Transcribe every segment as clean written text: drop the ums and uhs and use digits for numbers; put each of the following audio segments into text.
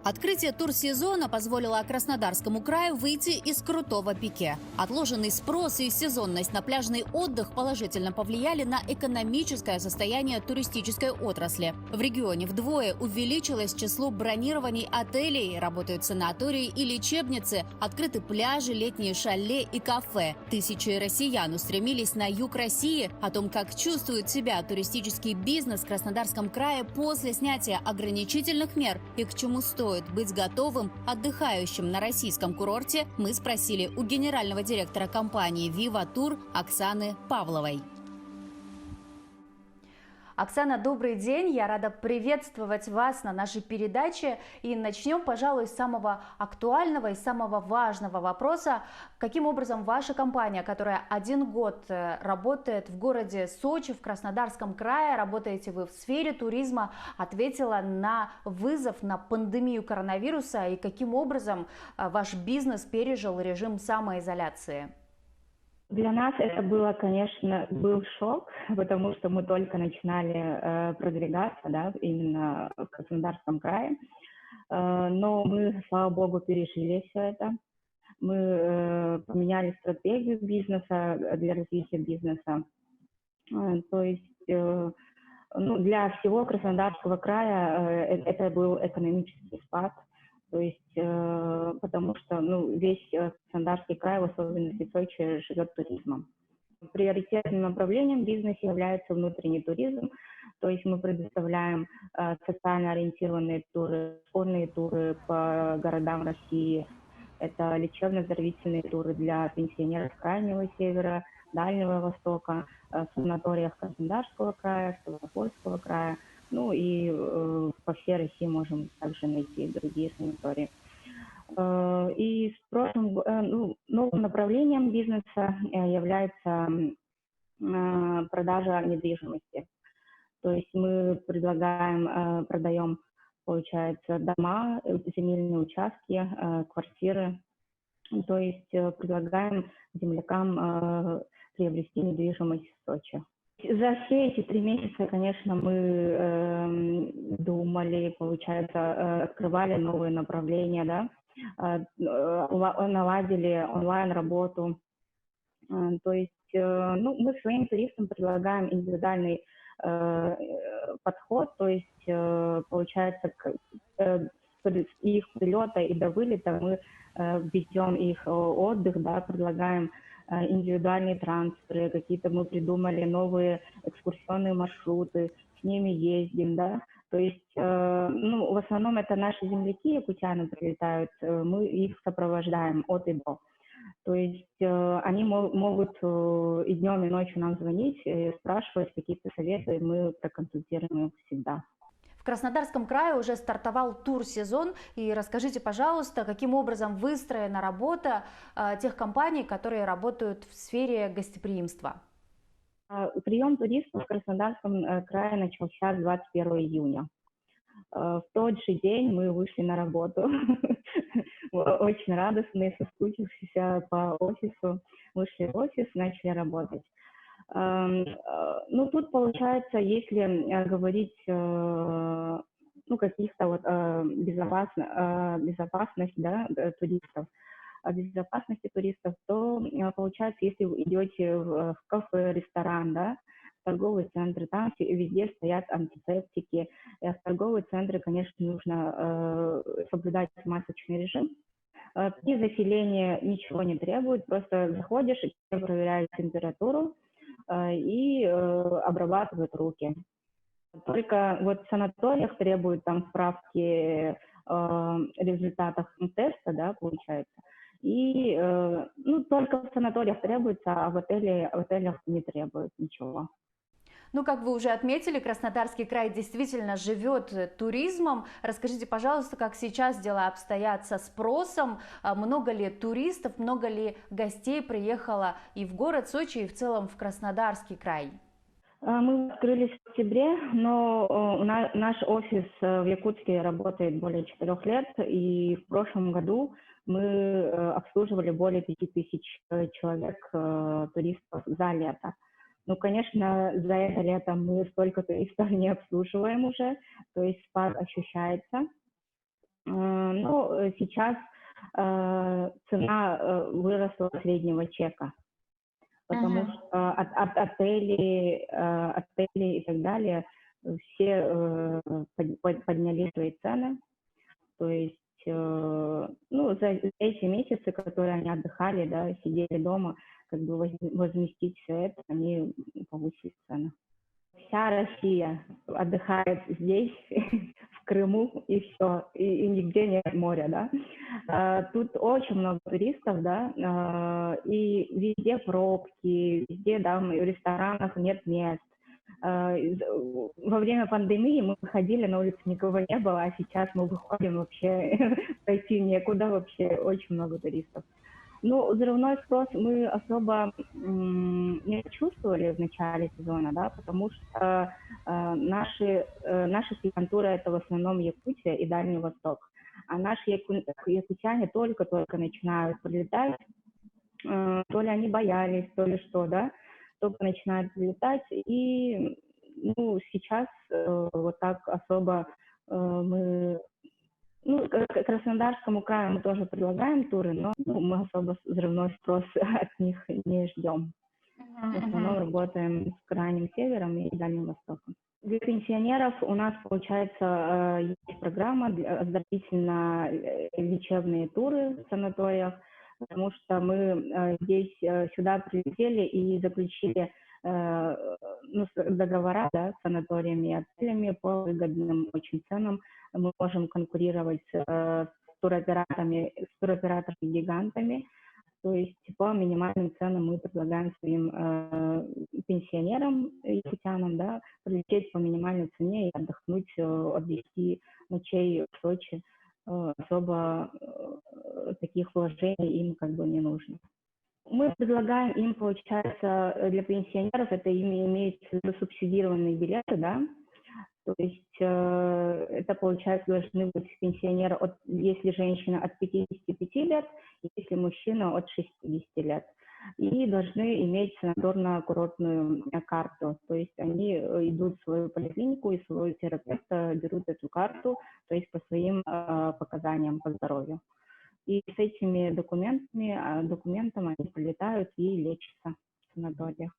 Открытие турсезона позволило Краснодарскому краю выйти из крутого пике. Отложенный спрос и сезонность на пляжный отдых положительно повлияли на экономическое состояние туристической отрасли. В регионе вдвое увеличилось число бронирований отелей, работают санатории и лечебницы, открыты пляжи, летние шале и кафе. Тысячи россиян устремились на юг России. О том, как чувствует себя туристический бизнес в Краснодарском крае после снятия ограничительных мер и к чему стоит быть готовым отдыхающим на российском курорте, мы спросили у генерального директора компании «Viva Tour» Оксаны Павловой. Оксана, добрый день. Я рада приветствовать вас на нашей передаче. И начнем, пожалуй, с самого актуального и самого важного вопроса. Каким образом ваша компания, которая 1 год работает в городе Сочи, в Краснодарском крае, работаете вы в сфере туризма, ответила на вызов, на пандемию коронавируса, и каким образом ваш бизнес пережил режим самоизоляции? Для нас это было, конечно, был шок, потому что мы только начинали продвигаться, да, именно в Краснодарском крае. Но мы, слава богу, пережили все это. Мы поменяли стратегию бизнеса для развития бизнеса. То есть для всего Краснодарского края это был экономический спад. То есть, потому что весь Краснодарский край, в особенности Сочи, живет туризмом. Приоритетным направлением в бизнесе является внутренний туризм. То есть мы предоставляем социально ориентированные туры, школьные туры по городам России. Это лечебно-оздоровительные туры для пенсионеров Крайнего Севера, Дальнего Востока, в санаториях Краснодарского края, Ставропольского края. И по всей России можем также найти другие санатории. И новым направлением бизнеса является продажа недвижимости. То есть мы продаем, получается, дома, земельные участки, квартиры. То есть предлагаем землякам приобрести недвижимость в Сочи. За все эти 3 месяца, конечно, мы думали, получается, открывали новые направления, да, наладили онлайн-работу. То есть, мы своим туристам предлагаем индивидуальный подход, то есть, получается, с их прилета и до вылета мы ведем их отдых, да, предлагаем индивидуальные трансферы, какие-то мы придумали новые экскурсионные маршруты, с ними ездим, да. То есть, в основном это наши земляки, якутяне прилетают, мы их сопровождаем от и до. То есть они могут и днем, и ночью нам звонить, и спрашивать какие-то советы, и мы проконсультируем их всегда. В Краснодарском крае уже стартовал турсезон, и расскажите, пожалуйста, каким образом выстроена работа тех компаний, которые работают в сфере гостеприимства? Прием туристов в Краснодарском крае начался 21 июня. В тот же день мы вышли на работу, очень радостные, соскучившиеся по офису, вышли в офис, начали работать. Тут получается, если говорить, каких-то безопасность, да, туристов, о безопасности туристов, то получается, если вы идете в кафе, ресторан, да, в торговые центры, там везде стоят антисептики. В торговые центры, конечно, нужно соблюдать масочный режим. При заселении ничего не требует, просто заходишь, и проверяют температуру и обрабатывают руки. Только в санаториях требуют там справки результатах теста, да, получается. И только в санаториях требуется, а в отелях не требуют ничего. Как вы уже отметили, Краснодарский край действительно живет туризмом. Расскажите, пожалуйста, как сейчас дела обстоят со спросом? Много ли туристов, много ли гостей приехало и в город Сочи, и в целом в Краснодарский край? Мы открылись в октябре, но наш офис в Якутске работает более 4 лет, и в прошлом году мы обслуживали более 5000 человек, туристов за лето. Ну, конечно, за это лето мы столько туристов не обслуживаем уже, то есть спад ощущается. Но сейчас цена выросла среднего чека, потому Мгм. что отели и так далее все подняли свои цены. То есть, ну, за эти месяцы, которые они отдыхали, да, сидели дома, как бы возместить все это, они повысили цены. Вся Россия отдыхает здесь, в Крыму, и все, и нигде нет моря, да. Тут очень много туристов, да, и везде пробки, везде, да, в ресторанах нет мест. Во время пандемии мы выходили, на улице никого не было, а сейчас мы выходим вообще, пойти некуда вообще, очень много туристов. Ну, взрывной спрос мы особо не чувствовали в начале сезона, да, потому что наша клиентура это в основном Якутия и Дальний Восток. А наши якутяне только-только начинают прилетать, то ли они боялись, то ли что, да, только начинают прилетать. И, ну, сейчас вот так особо мы ну, к Краснодарскому краю мы тоже предлагаем туры, но ну, мы особо взрывной спрос от них не ждем. В Мгм, основном мгм. работаем с Крайним Севером и Дальним Востоком. Для пенсионеров у нас, получается, есть программа оздоровительно-лечебные туры в санаториях, потому что мы здесь сюда прилетели и заключили ну, договора, да, с санаториями и отелями по выгодным очень ценам. Мы можем конкурировать с туроператорами-гигантами, то есть по минимальным ценам мы предлагаем своим пенсионерам, якутянам, да, прилететь по минимальной цене и отдохнуть от 10 ночей в Сочи. Особо таких вложений им как бы не нужно. Мы предлагаем им, получается, для пенсионеров, это имеется в виду субсидированные билеты, да, то есть это, получается, должны быть пенсионеры, если женщина от 55 лет, если мужчина от 60 лет. И должны иметь санаторно-курортную карту. То есть они идут в свою поликлинику и своего терапевта берут эту карту, то есть по своим показаниям по здоровью. И с этими документами они прилетают и лечатся в санаториях.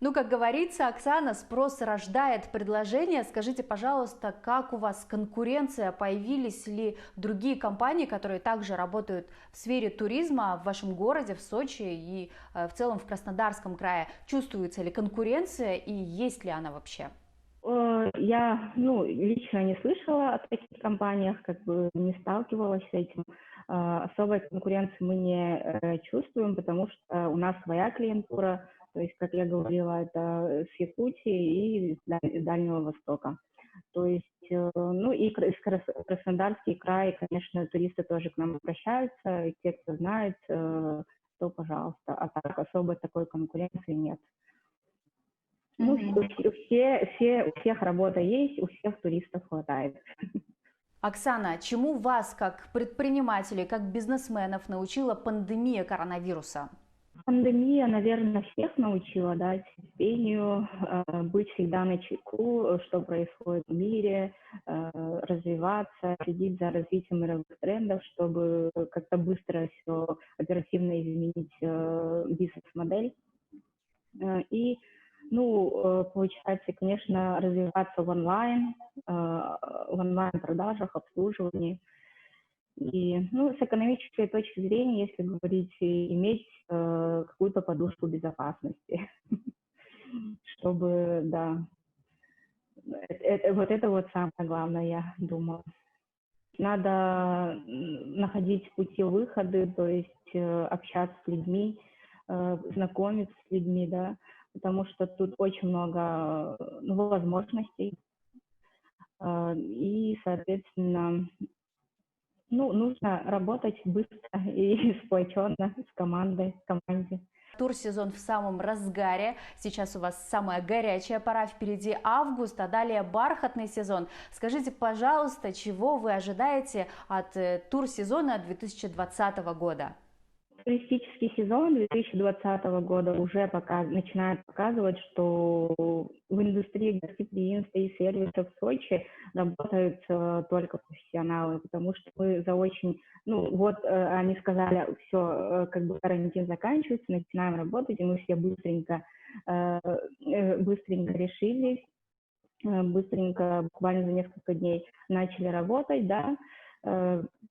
Ну, как говорится, Оксана, спрос рождает предложение. Скажите, пожалуйста, как у вас конкуренция? Появились ли другие компании, которые также работают в сфере туризма в вашем городе, в Сочи и в целом в Краснодарском крае? Чувствуется ли конкуренция и есть ли она вообще? Я, ну, лично не слышала о таких компаниях, как бы не сталкивалась с этим. Особой конкуренции мы не чувствуем, потому что у нас своя клиентура, то есть, как я говорила, это с Якутии и из Дальнего Востока. То есть, ну и Краснодарский край, конечно, туристы тоже к нам обращаются, и те, кто знает, то, пожалуйста. А так особо такой конкуренции нет. Ну, Мгм. у всех работа есть, у всех туристов хватает. Оксана, чему вас, как предпринимателей, как бизнесменов, научила пандемия коронавируса? Пандемия, наверное, всех научила, да, терпению, быть всегда на чеку, что происходит в мире, развиваться, следить за развитием мировых трендов, чтобы как-то быстро все оперативно изменить бизнес-модель. И, ну, получается, конечно, развиваться в онлайн-продажах, обслуживании. И, ну, с экономической точки зрения, если говорить, иметь какую-то подушку безопасности, чтобы, да, вот это вот самое главное, я думаю. Надо находить пути выхода, то есть общаться с людьми, знакомиться с людьми, да, потому что тут очень много ну, возможностей, и, соответственно, ну, нужно работать быстро и сплоченно в команде. Турсезон в самом разгаре. Сейчас у вас самая горячая пора, впереди август, а далее бархатный сезон. Скажите, пожалуйста, чего вы ожидаете от турсезона 2020 года? Туристический сезон 2020 года уже начинает показывать, что в индустрии гостеприимства и сервисов в Сочи работают только профессионалы, потому что мы за очень, они сказали, все, как бы карантин заканчивается, начинаем работать, и мы все быстренько решились, быстренько, буквально за несколько дней начали работать, да,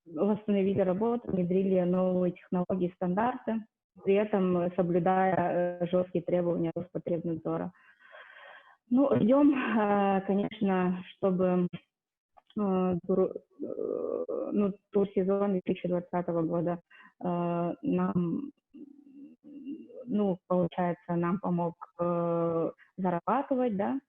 восстановили работу, внедрили новые технологии, стандарты, при этом соблюдая жесткие требования Роспотребнадзора. Ну, ждем, конечно, чтобы турсезон 2020 года нам, получается, нам помог зарабатывать, да,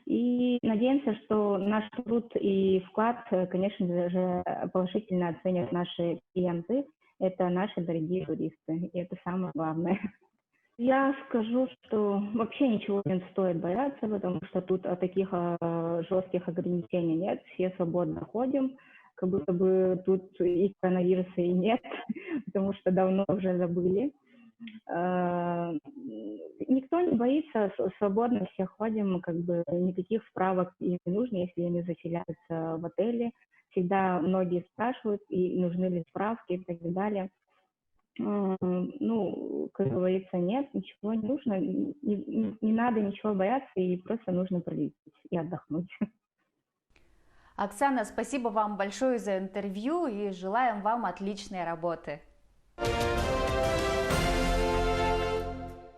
и надеемся, что наш труд и вклад, конечно же, положительно оценят наши клиенты. Это наши дорогие туристы, и это самое главное. Я скажу, что вообще ничего не стоит бояться, потому что тут таких жестких ограничений нет, все свободно ходим, как будто бы тут и коронавируса и нет, потому что давно уже забыли. Никто не боится, свободно все ходим, как бы никаких справок им не нужно, если они заселяются в отеле. Всегда многие спрашивают, и нужны ли справки и так далее. Как говорится, нет, ничего не нужно, не надо ничего бояться, и просто нужно прилететь и отдохнуть. Оксана, спасибо вам большое за интервью и желаем вам отличной работы.